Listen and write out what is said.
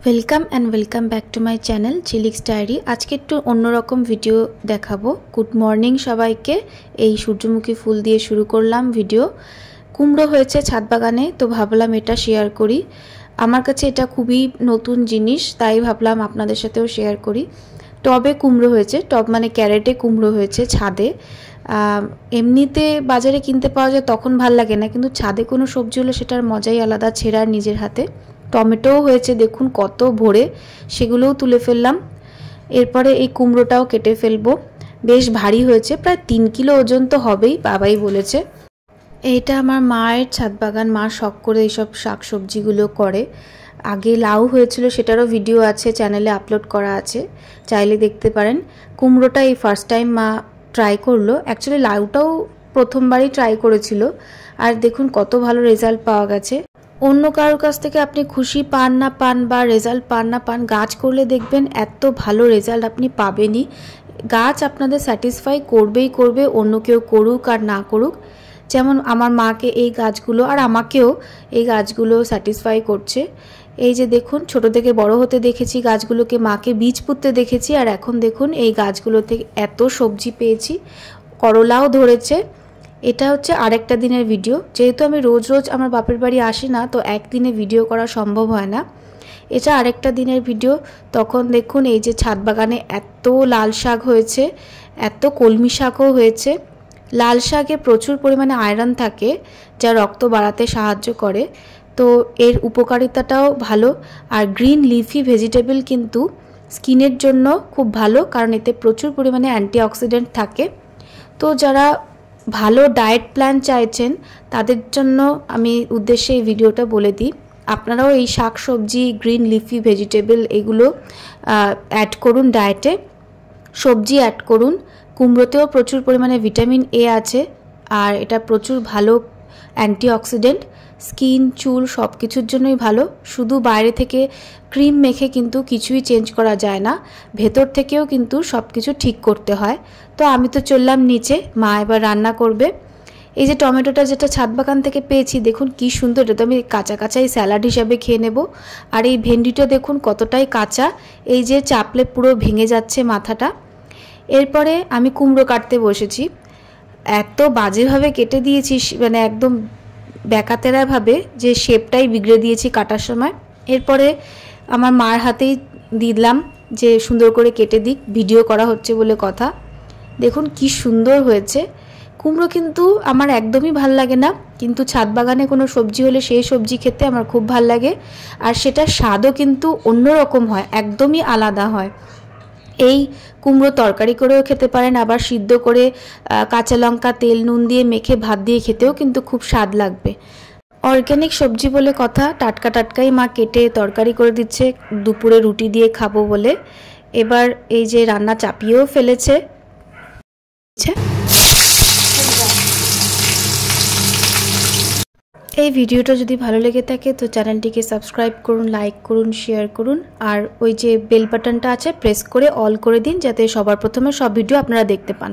Welcome back to my channel Chilix diary. आज के एकटू अन्यरकम भिडियो देखाबो। गुड मर्निंग सबाइके। এই সূর্যমুখী ফুল দিয়ে শুরু করলাম ভিডিও। কুমড়ো হয়েছে ছাদ বাগানে, তো ভাবলাম এটা শেয়ার করি। আমার কাছে এটা খুবই নতুন জিনিস, তাই ভাবলাম আপনাদের সাথেও শেয়ার করি। টবে কুমড়ো হয়েছে, টব মানে ক্যারেটে কুমড়ো হয়েছে ছাদে। এমনিতে বাজারে কিনতে পাওয়া যায় তখন ভাল লাগে না, কিন্তু ছাদে কোনো সবজি হলে সেটার মজাই আলাদা, ছেঁড়ার নিজের হাতে। টমেটোও হয়েছে দেখুন কত ভরে, সেগুলোও তুলে ফেললাম। এরপরে এই কুমড়োটাও কেটে ফেলবো। বেশ ভারী হয়েছে, প্রায় 3 কিলো ওজন তো হবেই, বাবাই বলেছে। এইটা আমার মায়ের ছাদ বাগান, মা শখ করে এইসব শাক সবজিগুলো করে। আগে লাউ হয়েছিল, সেটারও ভিডিও আছে চ্যানেলে আপলোড করা আছে, চাইলে দেখতে পারেন। কুমড়োটা এই ফার্স্ট টাইম মা ট্রাই করলো। অ্যাকচুয়ালি লাউটাও প্রথমবারই ট্রাই করেছিল, আর দেখুন কত ভালো রেজাল্ট পাওয়া গেছে। অন্য কারোর কাছ থেকে আপনি খুশি পান না পান বা রেজাল্ট পান না পান, গাছ করলে দেখবেন এত ভালো রেজাল্ট আপনি পাবেনই। গাছ আপনাদের স্যাটিসফাই করবেই করবে, অন্য কেউ করুক আর না করুক। যেমন আমার মাকে এই গাছগুলো আর আমাকেও এই গাছগুলো স্যাটিসফাই করছে। এই যে দেখুন, ছোট থেকে বড় হতে দেখেছি গাছগুলোকে, মাকে বীজ পুঁততে দেখেছি, আর এখন দেখুন এই গাছগুলো থেকে এত সবজি পেয়েছি। করলাও ধরেছে। এটা হচ্ছে আরেকটা দিনের ভিডিও। যেহেতু আমি রোজ রোজ আমার বাপের বাড়ি আসি না, তো একদিনে ভিডিও করা সম্ভব হয় না। এটা আরেকটা দিনের ভিডিও। তখন দেখুন এই যে ছাদ বাগানে এত লাল শাক হয়েছে, এত কলমি শাকও হয়েছে। লাল শাকে প্রচুর পরিমাণে আয়রন থাকে, যা রক্ত বাড়াতে সাহায্য করে, তো এর উপকারিতাটাও ভালো। আর গ্রিন লিফি ভেজিটেবল কিন্তু স্কিনের জন্য খুব ভালো, কারণ এতে প্রচুর পরিমাণে অ্যান্টিঅক্সিডেন্ট থাকে। তো যারা ভালো ডায়েট প্ল্যান চাইছেন তাদের জন্য আমি উদ্দেশ্যে এই ভিডিওটা বলে দিই। আপনারাও এই শাক সবজি, গ্রিন লিফি ভেজিটেবল এগুলো অ্যাড করুন ডায়েটে, সবজি অ্যাড করুন। কুমড়োতেও প্রচুর পরিমাণে ভিটামিন এ আছে, আর এটা প্রচুর ভালো অ্যান্টিঅক্সিডেন্ট। স্কিন, চুল সব কিছুর জন্যই ভালো। শুধু বাইরে থেকে ক্রিম মেখে কিন্তু কিছুই চেঞ্জ করা যায় না, ভেতর থেকেও কিন্তু সব কিছু ঠিক করতে হয়। তো আমি তো চললাম নিচে, মা এবার রান্না করবে। এই যে টমেটোটা যেটা ছাদ বাগান থেকে পেয়েছি, দেখুন কি সুন্দর, এটা তো আমি কাঁচা কাঁচাই স্যালাড হিসাবে খেয়ে নেব। আর এই ভেন্ডিটা দেখুন কতটাই কাঁচা, এই যে চাপলে পুরো ভেঙে যাচ্ছে মাথাটা। এরপরে আমি কুমড়ো কাটতে বসেছি। এত বাজেভাবে কেটে দিয়েছি, মানে একদম ব্যাকাতেরাভাবে, যে শেপটাই বিগড়ে দিয়েছি কাটার সময়। এরপরে আমার মার হাতেই দিলাম যে সুন্দর করে কেটে দিক, ভিডিও করা হচ্ছে বলে কথা। দেখুন কি সুন্দর হয়েছে কুমড়ো। কিন্তু আমার একদমই ভাল লাগে না, কিন্তু ছাদ বাগানে কোনো সবজি হলে সেই সবজি খেতে আমার খুব ভাল লাগে, আর সেটার স্বাদও কিন্তু অন্যরকম হয়, একদমই আলাদা হয়। এই কুমড়ো তরকারি করেও খেতে পারেন, আবার সিদ্ধ করে কাঁচা লঙ্কা, তেল, নুন দিয়ে মেখে ভাত দিয়ে খেতেও কিন্তু খুব স্বাদ লাগবে। অর্গ্যানিক সবজি বলে কথা, টাটকা টাটকাই মা কেটে তরকারি করে দিচ্ছে, দুপুরে রুটি দিয়ে খাবো বলে। এবার এই যে রান্না চাপিয়েও ফেলেছে। এই ভিডিওটা যদি ভালো লেগে থাকে তো চ্যানেলটিকে সাবস্ক্রাইব করুন, লাইক করুন, শেয়ার করুন, আর ওই যে বেল বাটনটা আছে প্রেস করে অল করে দিন, যাতে সবার প্রথমে সব ভিডিও আপনারা দেখতে পান।